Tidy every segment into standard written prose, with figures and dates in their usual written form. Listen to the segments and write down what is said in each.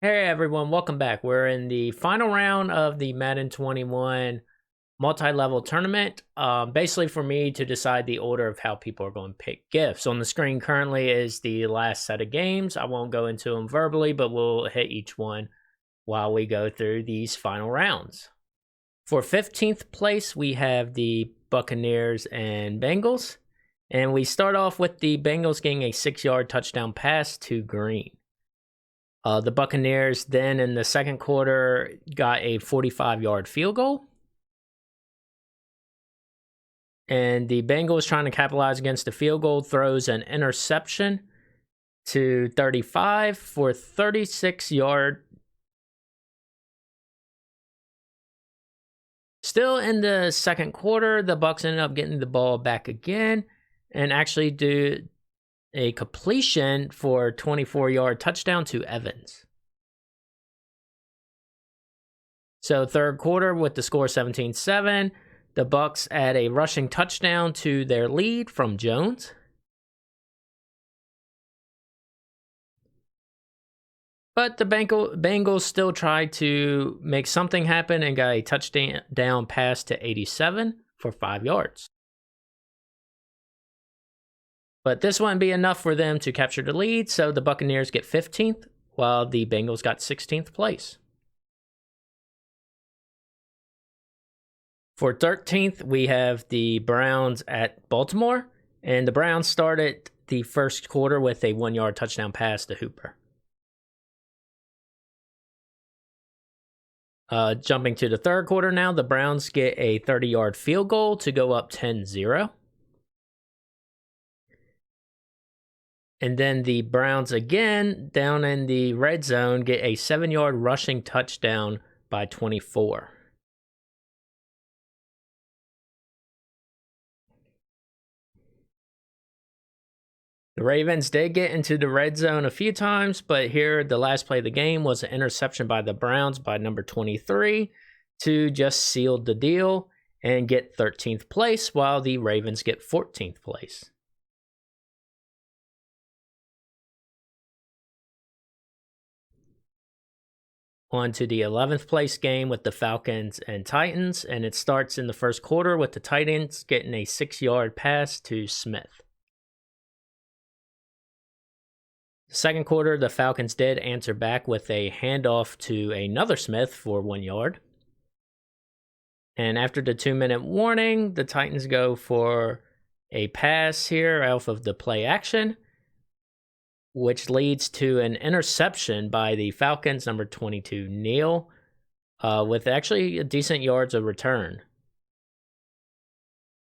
Hey everyone, welcome back. We're in the final round of the Madden 21 multi-level tournament. Basically for me to decide the order of how people are going to pick gifts. On the screen currently is the last set of games. I won't go into them verbally, but we'll hit each one while we go through these final rounds. For 15th place, we have the Buccaneers and Bengals. And we start off with the Bengals getting a 6-yard touchdown pass to Green. The Buccaneers then in the second quarter got a 45-yard field goal. And the Bengals, trying to capitalize against the field goal, throws an interception to 35 for 36-yard. Still in the second quarter, the Bucs ended up getting the ball back again and actually do a completion for 24-yard touchdown to Evans. So third quarter with the score 17-7, the Bucs add a rushing touchdown to their lead from Jones. But the Bengals still tried to make something happen and got a touchdown pass to 87 for 5 yards. But this wouldn't be enough for them to capture the lead, so the Buccaneers get 15th, while the Bengals got 16th place. For 13th, we have the Browns at Baltimore, and the Browns started the first quarter with a 1-yard touchdown pass to Hooper. Jumping to the third quarter now, the Browns get a 30-yard field goal to go up 10-0. And then the Browns again, down in the red zone, get a 7-yard rushing touchdown by 24. The Ravens did get into the red zone a few times, but here the last play of the game was an interception by the Browns by number 23 to just seal the deal and get 13th place, while the Ravens get 14th place. On to the 11th place game with the Falcons and Titans, and it starts in the first quarter with the Titans getting a 6-yard pass to Smith. The second quarter, the Falcons did answer back with a handoff to another Smith for 1 yard. And after the 2-minute warning, the Titans go for a pass here off of the play action, which leads to an interception by the Falcons, number 22, Neal, with actually decent yards of return.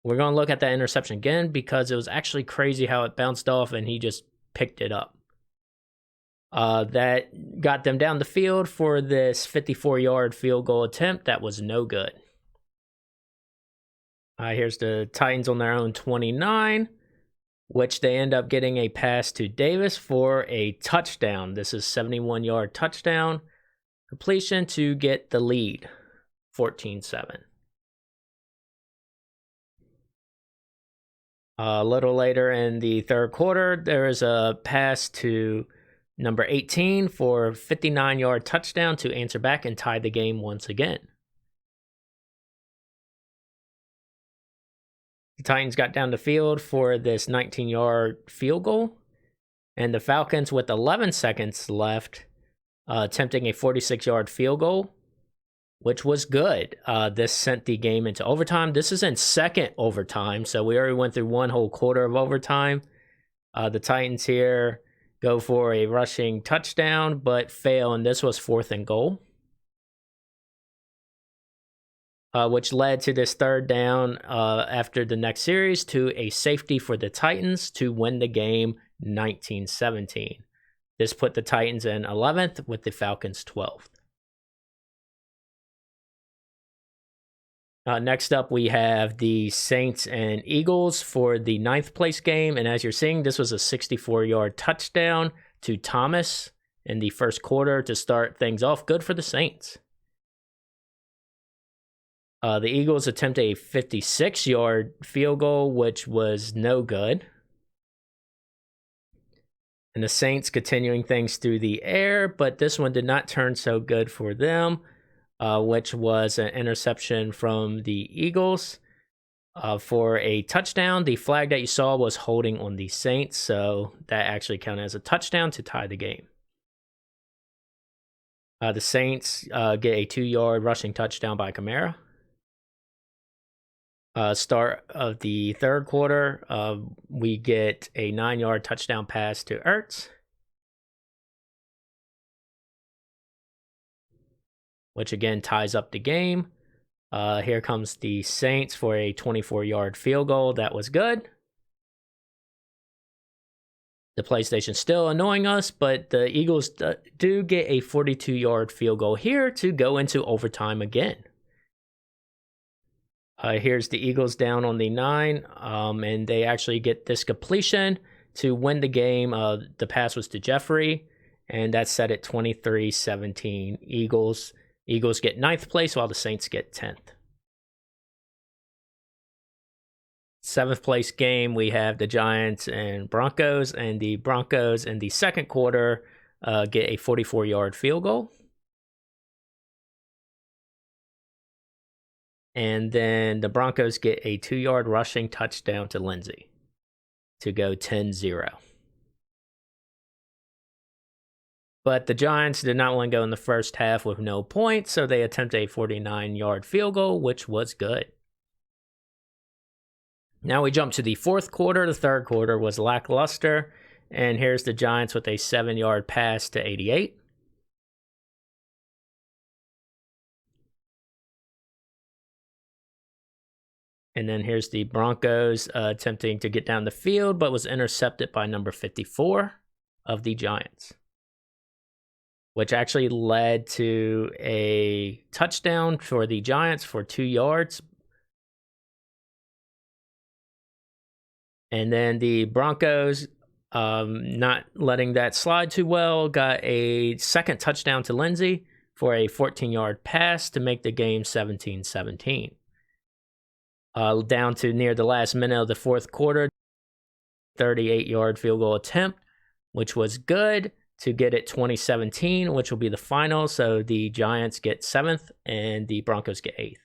We're going to look at that interception again because it was actually crazy how it bounced off and he just picked it up. That got them down the field for this 54-yard field goal attempt that was no good. Here's the Titans on their own 29, which they end up getting a pass to Davis for a touchdown. This is 71-yard touchdown completion to get the lead, 14-7. A little later in the third quarter, there is a pass to number 18 for a 59-yard touchdown to answer back and tie the game once again. The Titans got down the field for this 19-yard field goal, and the Falcons, with 11 seconds left, attempting a 46-yard field goal, which was good. This sent the game into overtime. This is in second overtime, so we already went through one whole quarter of overtime. The Titans here go for a rushing touchdown, but fail, and this was 4th and goal. Which led to this third down after the next series to a safety for the Titans to win the game 19-17. This put the Titans in 11th with the Falcons 12th. Next up, we have the Saints and Eagles for the 9th place game. And as you're seeing, this was a 64-yard touchdown to Thomas in the first quarter to start things off. Good for the Saints. The Eagles attempt a 56-yard field goal, which was no good. And the Saints continuing things through the air, but this one did not turn so good for them, which was an interception from the Eagles for a touchdown. The flag that you saw was holding on the Saints, so that actually counted as a touchdown to tie the game. The Saints get a 2-yard rushing touchdown by Kamara. Start of the third quarter, we get a 9-yard touchdown pass to Ertz, which again ties up the game. Here comes the Saints for a 24-yard field goal. That was good. The PlayStation still annoying us, but the Eagles do get a 42-yard field goal here to go into overtime again. Here's the Eagles down on the 9, and they actually get this completion to win the game. The pass was to Jeffrey, and that's set at 23-17 Eagles. Eagles get 9th place while the Saints get 10th. 7th place game, we have the Giants and Broncos, and the Broncos in the second quarter get a 44-yard field goal. And then the Broncos get a 2-yard rushing touchdown to Lindsey to go 10-0. But the Giants did not want to go in the first half with no points, so they attempt a 49-yard field goal, which was good. Now we jump to the fourth quarter. The third quarter was lackluster, and here's the Giants with a 7-yard pass to 88. And then here's the Broncos attempting to get down the field, but was intercepted by number 54 of the Giants, which actually led to a touchdown for the Giants for 2 yards. And then the Broncos, not letting that slide too well, got a second touchdown to Lindsey for a 14-yard pass to make the game 17-17. Down to near the last minute of the fourth quarter, 38-yard field goal attempt, which was good to get it 2017, which will be the final. So the Giants get 7th and the Broncos get 8th.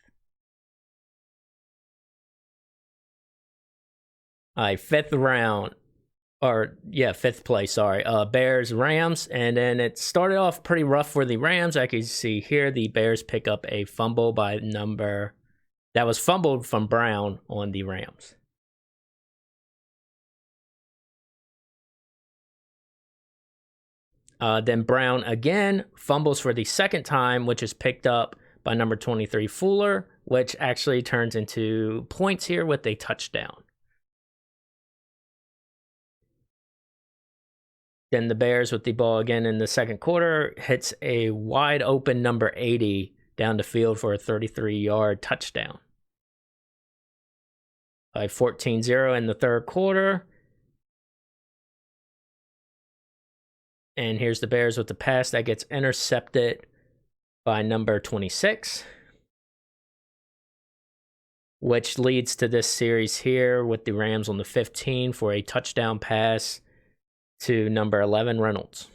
Fifth place, sorry. Bears, Rams, and then it started off pretty rough for the Rams. I can see here the Bears pick up a fumble by number that was fumbled from Brown on the Rams. Then Brown again fumbles for the second time, which is picked up by number 23 Fuller, which actually turns into points here with a touchdown. Then the Bears with the ball again in the second quarter hits a wide open number 80 down the field for a 33-yard touchdown. By 14-0 in the third quarter. And here's the Bears with the pass that gets intercepted by number 26, which leads to this series here with the Rams on the 15 for a touchdown pass to number 11, Reynolds.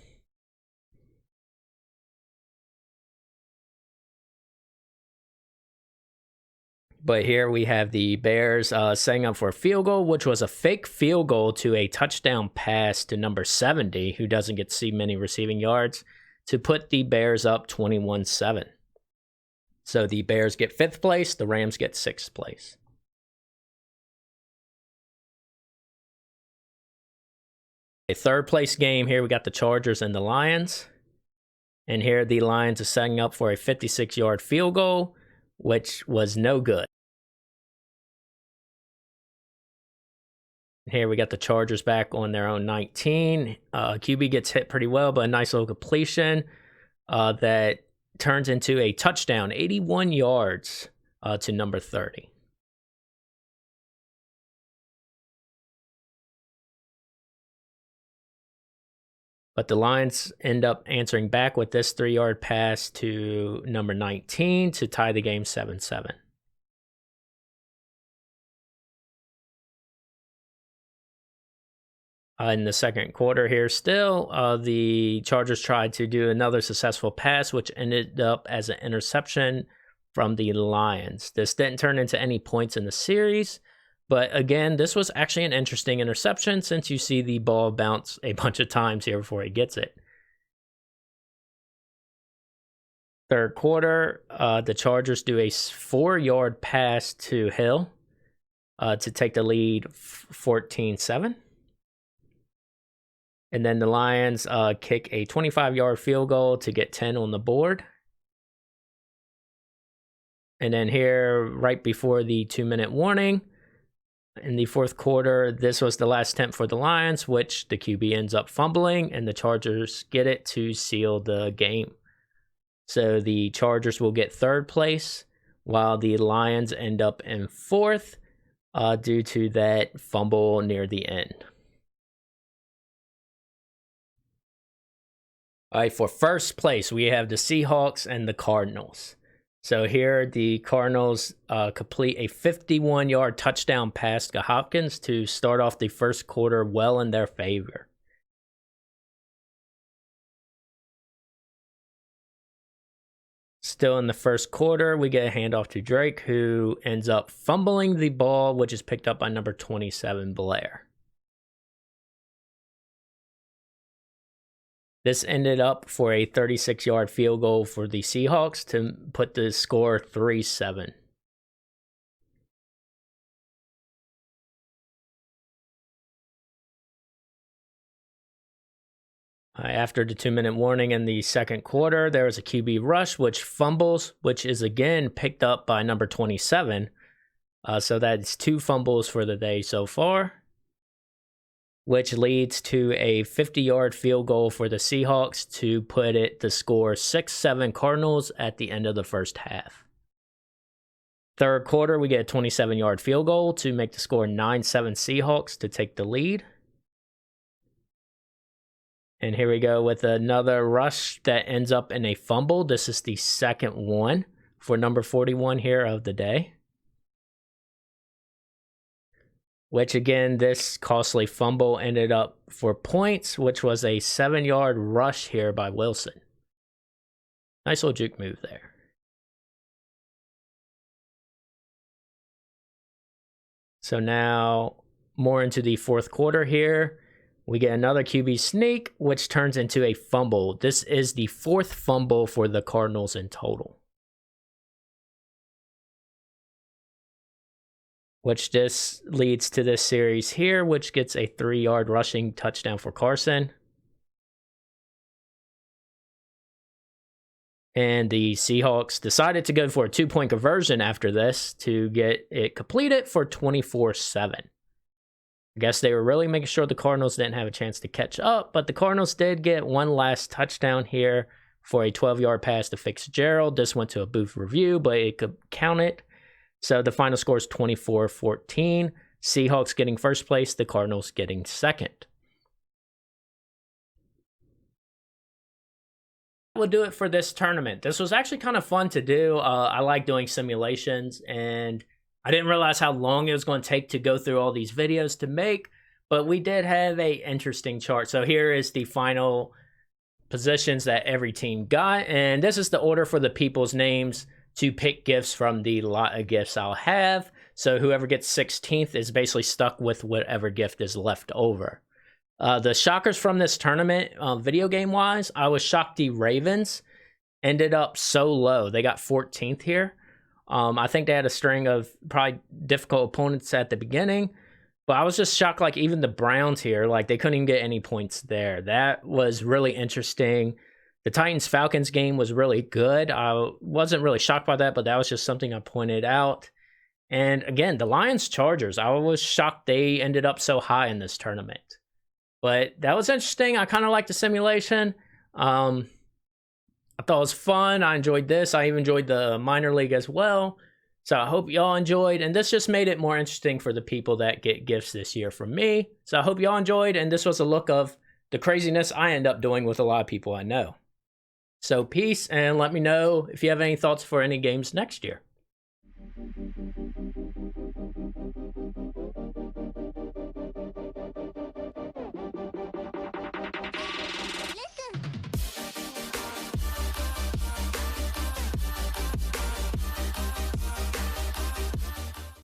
But here we have the Bears setting up for a field goal, which was a fake field goal to a touchdown pass to number 70, who doesn't get to see many receiving yards, to put the Bears up 21-7. So the Bears get 5th place, the Rams get 6th place. A third place game here, we got the Chargers and the Lions. And here the Lions are setting up for a 56-yard field goal, which was no good. Here we got the Chargers back on their own 19. QB gets hit pretty well, but a nice little completion that turns into a touchdown, 81 yards to number 30. But the Lions end up answering back with this 3-yard pass to number 19 to tie the game 7-7. In the second quarter here still, the Chargers tried to do another successful pass, which ended up as an interception from the Lions. This didn't turn into any points in the series, but again, this was actually an interesting interception since you see the ball bounce a bunch of times here before he gets it. Third quarter, the Chargers do a 4-yard pass to Hill to take the lead 14-7. And then the Lions kick a 25-yard field goal to get 10 on the board. And then here, right before the 2-minute warning, in the fourth quarter, this was the last attempt for the Lions, which the QB ends up fumbling, and the Chargers get it to seal the game. So the Chargers will get third place, while the Lions end up in fourth due to that fumble near the end. All right, for first place, we have the Seahawks and the Cardinals. So here, the Cardinals complete a 51-yard touchdown pass to Hopkins to start off the first quarter well in their favor. Still in the first quarter, we get a handoff to Drake, who ends up fumbling the ball, which is picked up by number 27, Blair. This ended up for a 36-yard field goal for the Seahawks to put the score 3-7. After the 2-minute warning in the second quarter, there was a QB rush, which fumbles, which is again picked up by number 27. So that's 2 fumbles for the day so far, which leads to a 50-yard field goal for the Seahawks to put it to score 6-7 Cardinals at the end of the first half. Third quarter, we get a 27-yard field goal to make the score 9-7 Seahawks to take the lead. And here we go with another rush that ends up in a fumble. This is the second one for number 41 here of the day. Which again, this costly fumble ended up for points, which was a 7-yard rush here by Wilson. Nice little juke move there. So now, more into the fourth quarter here. We get another QB sneak, which turns into a fumble. This is the 4th fumble for the Cardinals in total. Which this leads to this series here, which gets a 3-yard rushing touchdown for Carson. And the Seahawks decided to go for a 2-point conversion after this to get it completed for 24-7. I guess they were really making sure the Cardinals didn't have a chance to catch up, but the Cardinals did get one last touchdown here for a 12-yard pass to Fitzgerald. This went to a booth review, but it could count it. So the final score is 24-14. Seahawks getting first place, the Cardinals getting second. We'll do it for this tournament. This was actually kind of fun to do. I like doing simulations, and I didn't realize how long it was going to take to go through all these videos to make, but we did have an interesting chart. So here is the final positions that every team got, and this is the order for the people's names to pick gifts from the lot of gifts I'll have. So whoever gets 16th is basically stuck with whatever gift is left over. The shockers from this tournament, video game-wise, I was shocked the Ravens ended up so low. They got 14th here. I think they had a string of probably difficult opponents at the beginning, but I was just shocked, like even the Browns here, like they couldn't even get any points there. That was really interesting. The Titans-Falcons game was really good. I wasn't really shocked by that, but that was just something I pointed out. And again, the Lions-Chargers, I was shocked they ended up so high in this tournament. But that was interesting. I kind of liked the simulation. I thought it was fun. I enjoyed this. I even enjoyed the minor league as well. So I hope y'all enjoyed. And this just made it more interesting for the people that get gifts this year from me. So I hope y'all enjoyed. And this was a look of the craziness I end up doing with a lot of people I know. So peace, and let me know if you have any thoughts for any games next year.